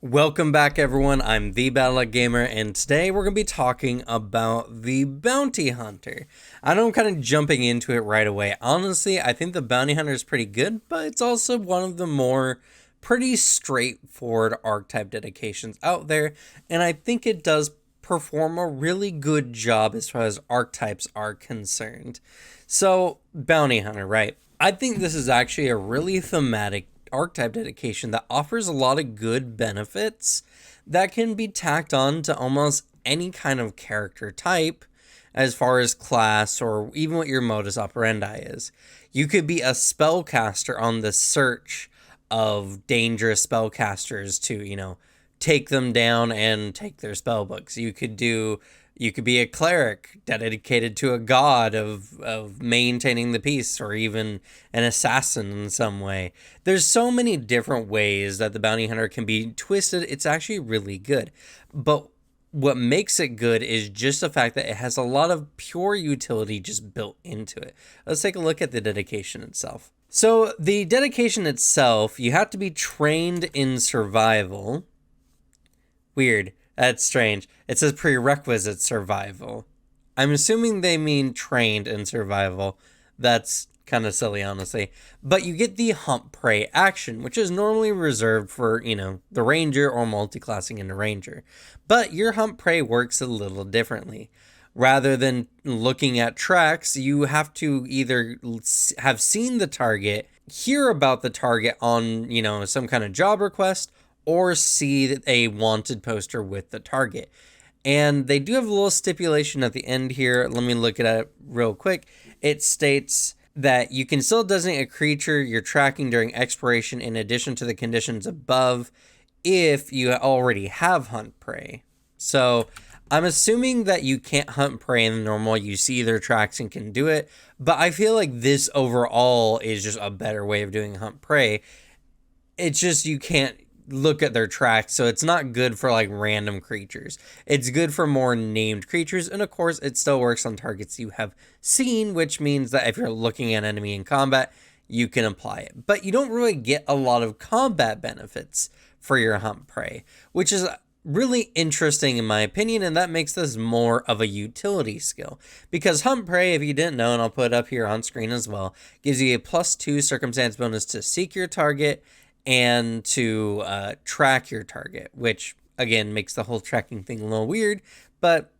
Welcome back, everyone. I'm the Battle Gamer, and today we're going to be talking about the Bounty Hunter. I know I'm kind of jumping into it right away. Honestly, I think the Bounty Hunter is pretty good, but it's also one of the more pretty straightforward archetype dedications out there, and I think it does perform a really good job as far as archetypes are concerned. So, Bounty Hunter, right? I think this is actually a really thematic archetype dedication that offers a lot of good benefits that can be tacked on to almost any kind of character type as far as class or even what your modus operandi is. You could be a spellcaster on the search of dangerous spellcasters to, take them down and take their spell books. You could be a cleric dedicated to a god of maintaining the peace, or even an assassin in some way. There's so many different ways that the bounty hunter can be twisted. It's actually really good. But what makes it good is just the fact that it has a lot of pure utility just built into it. Let's take a look at the dedication itself. So the dedication itself, you have to be trained in survival. Weird. That's strange. It says prerequisite survival. I'm assuming they mean trained in survival. That's kind of silly, honestly. But you get the hunt prey action, which is normally reserved for, the ranger or multi-classing into ranger. But your hunt prey works a little differently. Rather than looking at tracks, you have to either have seen the target, hear about the target on, some kind of job request, or see a wanted poster with the target. And they do have a little stipulation at the end here. Let me look at it real quick. It states that you can still designate a creature you're tracking during exploration in addition to the conditions above if you already have hunt prey. So I'm assuming that you can't hunt prey in the normal. You see their tracks and can do it. But I feel like this overall is just a better way of doing hunt prey. It's just you can't look at their tracks, so it's not good for like random creatures. It's good for more named creatures, and of course it still works on targets you have seen, which means that if you're looking at an enemy in combat, you can apply it. But you don't really get a lot of combat benefits for your hunt prey, which is really interesting in my opinion, and that makes this more of a utility skill. Because hunt prey, if you didn't know, and I'll put it up here on screen as well, gives you a +2 circumstance bonus to seek your target and to track your target, which again makes the whole tracking thing a little weird, but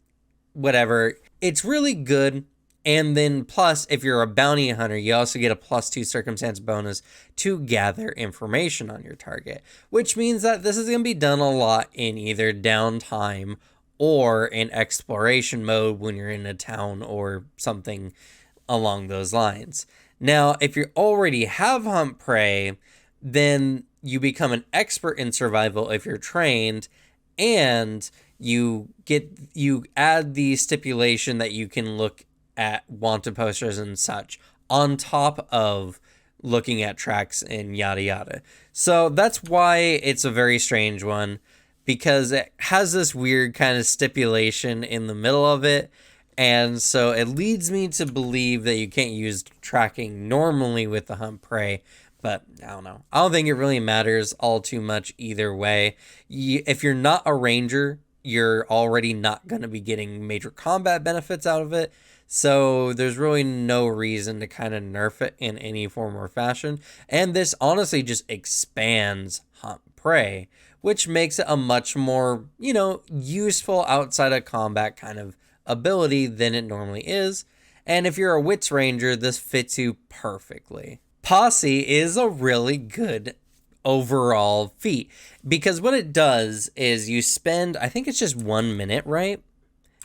whatever. It's really good. And then plus, if you're a bounty hunter, you also get a +2 circumstance bonus to gather information on your target, which means that this is going to be done a lot in either downtime or in exploration mode when you're in a town or something along those lines. Now, if you already have hunt prey, then you become an expert in survival if you're trained, and you add the stipulation that you can look at wanted posters and such on top of looking at tracks and yada yada. So that's why it's a very strange one, because it has this weird kind of stipulation in the middle of it. And so it leads me to believe that you can't use tracking normally with the hunt prey. But I don't know. I don't think it really matters all too much either way. If you're not a ranger, you're already not going to be getting major combat benefits out of it. So there's really no reason to kind of nerf it in any form or fashion. And this honestly just expands hunt prey, which makes it a much more, useful outside of combat kind of ability than it normally is. And if you're a wits ranger, this fits you perfectly. Posse is a really good overall feat, because what it does is you spend, I think it's just 1 minute, right?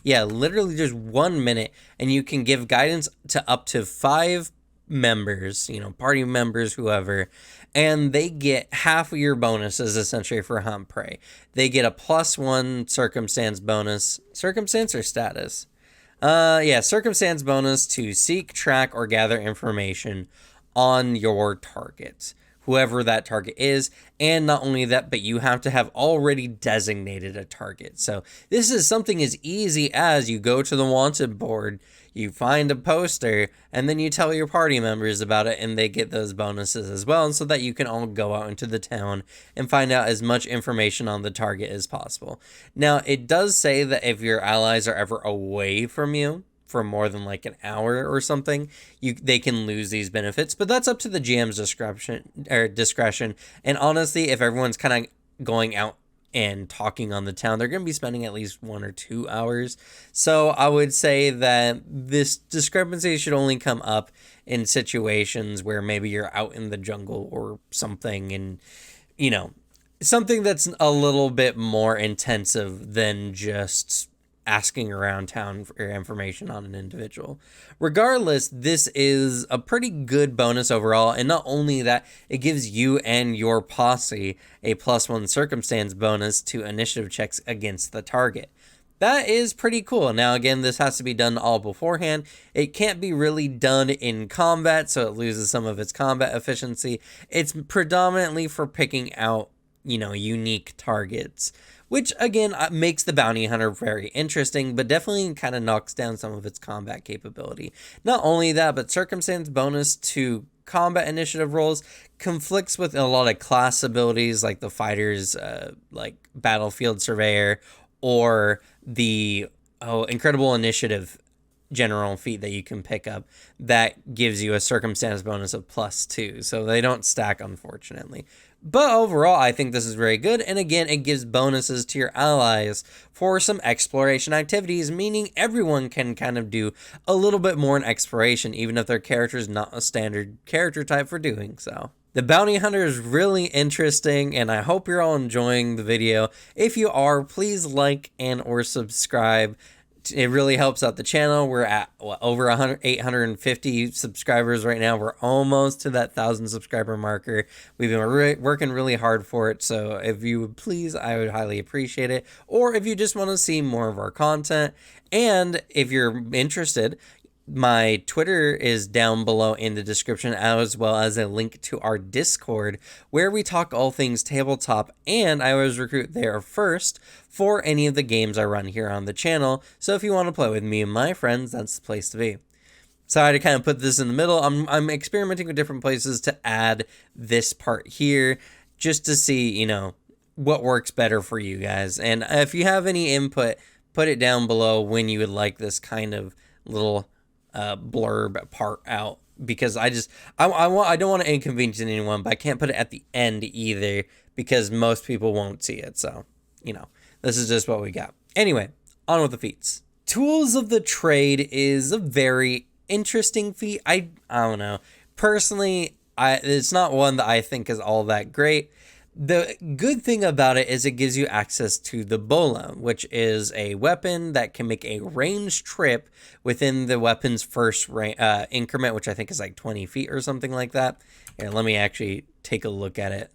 Yeah, literally just 1 minute, and you can give guidance to up to 5 members, party members, whoever, and they get half of your bonuses essentially for hunt prey. They get a +1 circumstance bonus. Circumstance or status? Circumstance bonus to seek, track, or gather information on your targets, whoever that target is. And not only that, but you have to have already designated a target. So this is something as easy as you go to the wanted board, you find a poster, and then you tell your party members about it, and they get those bonuses as well, and so that you can all go out into the town and find out as much information on the target as possible. Now, it does say that if your allies are ever away from you for more than like an hour or something, they can lose these benefits, but that's up to the GM's discretion. And honestly, if everyone's kind of going out and talking on the town, they're going to be spending at least 1 or 2 hours. So I would say that this discrepancy should only come up in situations where maybe you're out in the jungle or something, and something that's a little bit more intensive than just asking around town for information on an individual. Regardless, this is a pretty good bonus overall, and not only that, it gives you and your posse a +1 circumstance bonus to initiative checks against the target. That is pretty cool. Now, again, this has to be done all beforehand. It can't be really done in combat, so it loses some of its combat efficiency. It's predominantly for picking out, unique targets, which again makes the bounty hunter very interesting, but definitely kind of knocks down some of its combat capability. Not only that, but circumstance bonus to combat initiative rolls conflicts with a lot of class abilities like the fighter's like battlefield surveyor, or the incredible initiative general feat that you can pick up that gives you a circumstance bonus of +2. So they don't stack, unfortunately. But overall, I think this is very good. And again, it gives bonuses to your allies for some exploration activities, meaning everyone can kind of do a little bit more in exploration, even if their character is not a standard character type for doing so. The bounty hunter is really interesting, and I hope you're all enjoying the video. If you are, please like and or subscribe. It really helps out the channel. We're at over 850 subscribers right now. We're almost to that 1,000 subscriber marker. We've been working really hard for it. So if you would please, I would highly appreciate it. Or if you just want to see more of our content, and if you're interested, my Twitter is down below in the description, as well as a link to our Discord where we talk all things tabletop, and I always recruit there first for any of the games I run here on the channel. So if you want to play with me and my friends, that's the place to be. Sorry to kind of put this in the middle. I'm experimenting with different places to add this part here just to see, what works better for you guys. And if you have any input, put it down below when you would like this kind of little blurb part out, because I don't want to inconvenience anyone, but I can't put it at the end either because most people won't see it. So, this is just what we got. Anyway, on with the feats. Tools of the Trade is a very interesting feat. I don't know. Personally, it's not one that I think is all that great. The good thing about it is it gives you access to the bola, which is a weapon that can make a ranged trip within the weapon's first increment, which I think is like 20 feet or something like that. Here, let me actually take a look at it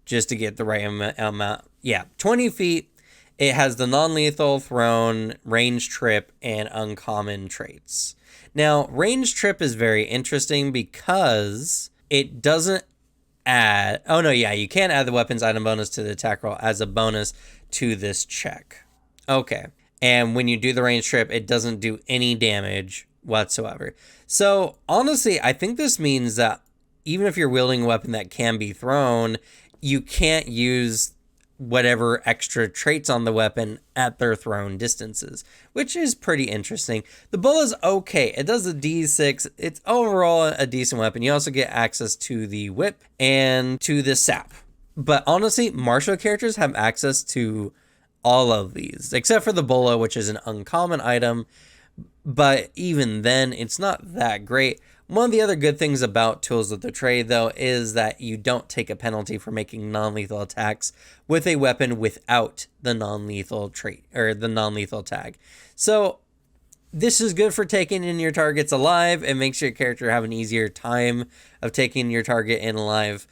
just to get the right amount. Yeah, 20 feet. It has the non-lethal, thrown, ranged trip, and uncommon traits. Now, ranged trip is very interesting because it doesn't you can add the weapons item bonus to the attack roll as a bonus to this check. Okay. And when you do the range trip, it doesn't do any damage whatsoever. So honestly, I think this means that even if you're wielding a weapon that can be thrown, you can't use whatever extra traits on the weapon at their thrown distances, which is pretty interesting. The bow is okay. It does a D6. It's overall a decent weapon. You also get access to the whip and to the sap. But honestly, martial characters have access to all of these, except for the bolo, which is an uncommon item. But even then, it's not that great. One of the other good things about Tools of the Trade, though, is that you don't take a penalty for making non-lethal attacks with a weapon without the non-lethal trait, or the non-lethal tag. So this is good for taking in your targets alive. It makes your character have an easier time of taking your target in alive.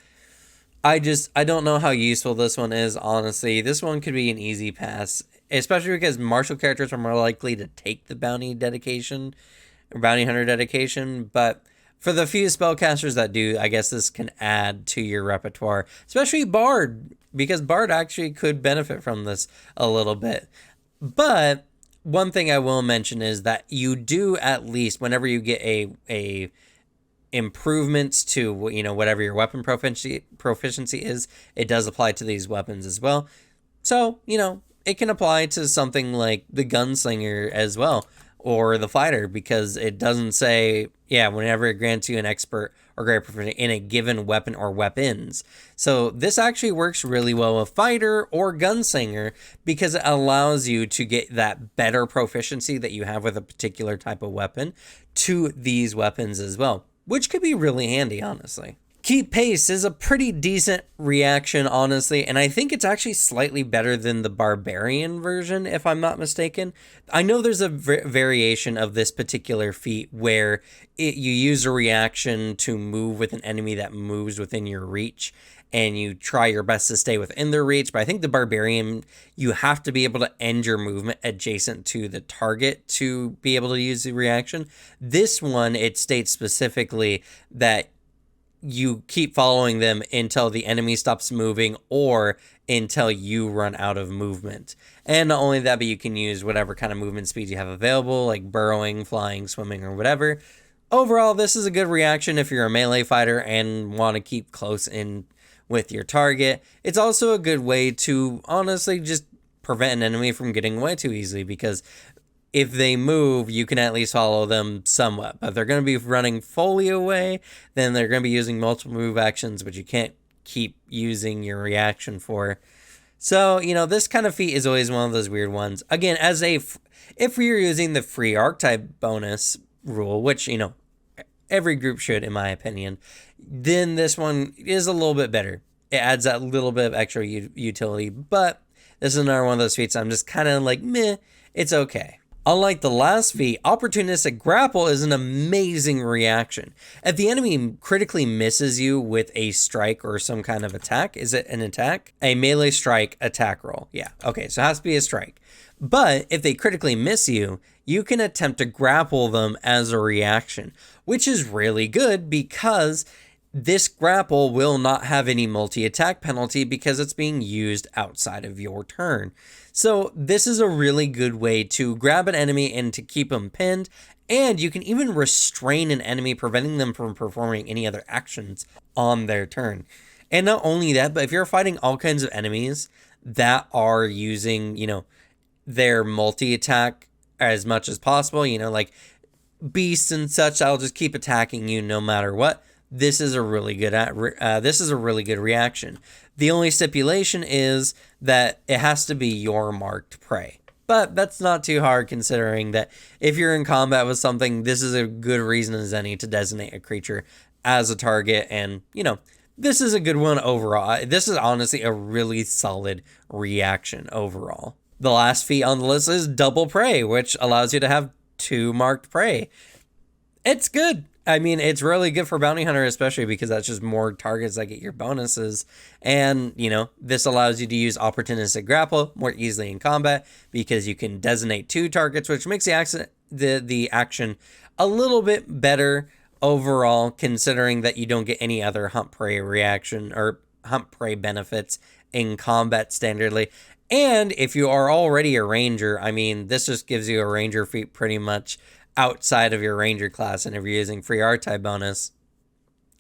I don't know how useful this one is, honestly. This one could be an easy pass, especially because martial characters are more likely to take the bounty dedication or bounty hunter dedication. But For the few spellcasters that do, I guess this can add to your repertoire, especially Bard, because Bard actually could benefit from this a little bit. But one thing I will mention is that you do, at least whenever you get a improvements to, you know, whatever your weapon proficiency is, it does apply to these weapons as well. So, you know, it can apply to something like the gunslinger as well, or the fighter, because it doesn't say, yeah, whenever it grants you an expert or great proficiency in a given weapon or weapons. So this actually works really well with fighter or gunslinger, because it allows you to get that better proficiency that you have with a particular type of weapon to these weapons as well, which could be really handy, honestly. Keep pace is a pretty decent reaction, honestly, and I think it's actually slightly better than the barbarian version, if I'm not mistaken. I know there's a variation of this particular feat where you use a reaction to move with an enemy that moves within your reach, and you try your best to stay within their reach. But I think the barbarian, you have to be able to end your movement adjacent to the target to be able to use the reaction. This one, it states specifically that you keep following them until the enemy stops moving or until you run out of movement. And not only that, but you can use whatever kind of movement speed you have available, like burrowing, flying, swimming, or whatever. Overall, this is a good reaction if you're a melee fighter and want to keep close in with your target. It's also a good way to honestly just prevent an enemy from getting away too easily, because if they move, you can at least follow them somewhat. But if they're going to be running fully away, then they're going to be using multiple move actions, which you can't keep using your reaction for. So, you know, this kind of feat is always one of those weird ones. Again, if you're using the free archetype bonus rule, which, you know, every group should, in my opinion, then this one is a little bit better. It adds that little bit of extra utility, but this is another one of those feats I'm just kind of like, meh, it's okay. Unlike the last feat, opportunistic grapple is an amazing reaction. If the enemy critically misses you with a strike or some kind of attack, is it an attack? A melee strike attack roll. Yeah, okay, so it has to be a strike. But if they critically miss you, you can attempt to grapple them as a reaction, which is really good because this grapple will not have any multi-attack penalty because it's being used outside of your turn. So this is a really good way to grab an enemy and to keep them pinned, and you can even restrain an enemy, preventing them from performing any other actions on their turn. And not only that, but if you're fighting all kinds of enemies that are using, you know, their multi-attack as much as possible, you know, like beasts and such, I'll just keep attacking you no matter what. This is a really good reaction. The only stipulation is that it has to be your marked prey. But that's not too hard, considering that if you're in combat with something, this is a good reason as any to designate a creature as a target. And, you know, this is a good one overall. This is honestly a really solid reaction overall. The last feat on the list is double prey, which allows you to have 2 marked prey. It's good. I mean, it's really good for Bounty Hunter, especially because that's just more targets that get your bonuses. And, you know, this allows you to use opportunistic grapple more easily in combat because you can designate 2 targets, which makes the action a little bit better overall, considering that you don't get any other hunt prey reaction or hunt prey benefits in combat standardly. And if you are already a ranger, I mean, this just gives you a ranger feat pretty much outside of your ranger class, and if you're using free archetype bonus,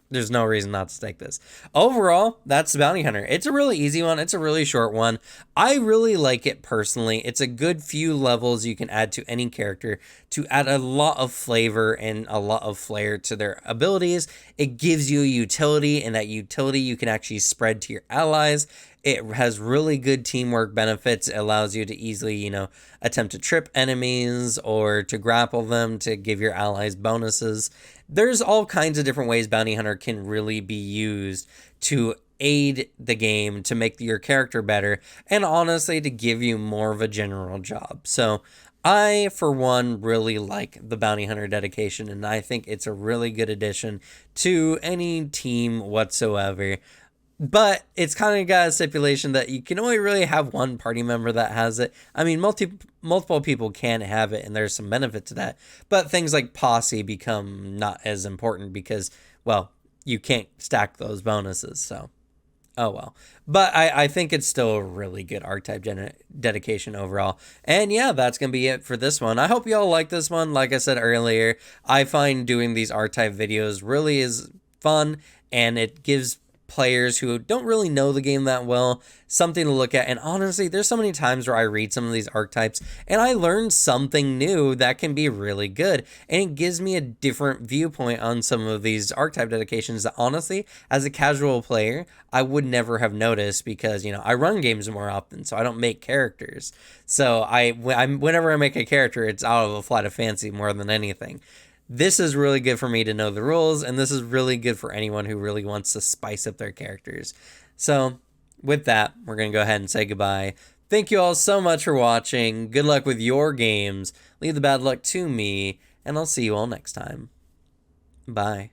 there's no reason not to take this. Overall, that's Bounty Hunter. It's a really easy one. It's a really short one. I really like it personally. It's a good few levels you can add to any character to add a lot of flavor and a lot of flair to their abilities. It gives you utility, and that utility you can actually spread to your allies. It has really good teamwork benefits. It allows you to easily, you know, attempt to trip enemies or to grapple them to give your allies bonuses. There's all kinds of different ways Bounty Hunter can really be used to aid the game, to make your character better, and honestly to give you more of a general job. So I, for one, really like the Bounty Hunter dedication, and I think it's a really good addition to any team whatsoever. But it's kind of got a stipulation that you can only really have one party member that has it. I mean, multiple people can have it, and there's some benefit to that. But things like Posse become not as important because, well, you can't stack those bonuses. So, oh well. But I think it's still a really good archetype dedication overall. And yeah, that's going to be it for this one. I hope you all like this one. Like I said earlier, I find doing these archetype videos really is fun, and it gives players who don't really know the game that well something to look at. And honestly, there's so many times where I read some of these archetypes and I learn something new that can be really good, and it gives me a different viewpoint on some of these archetype dedications that honestly, as a casual player, I would never have noticed because, you know, I run games more often, so I don't make characters. So whenever I make a character, it's out of a flight of fancy more than anything. This is really good for me to know the rules, and this is really good for anyone who really wants to spice up their characters. So, with that, we're going to go ahead and say goodbye. Thank you all so much for watching. Good luck with your games. Leave the bad luck to me, and I'll see you all next time. Bye.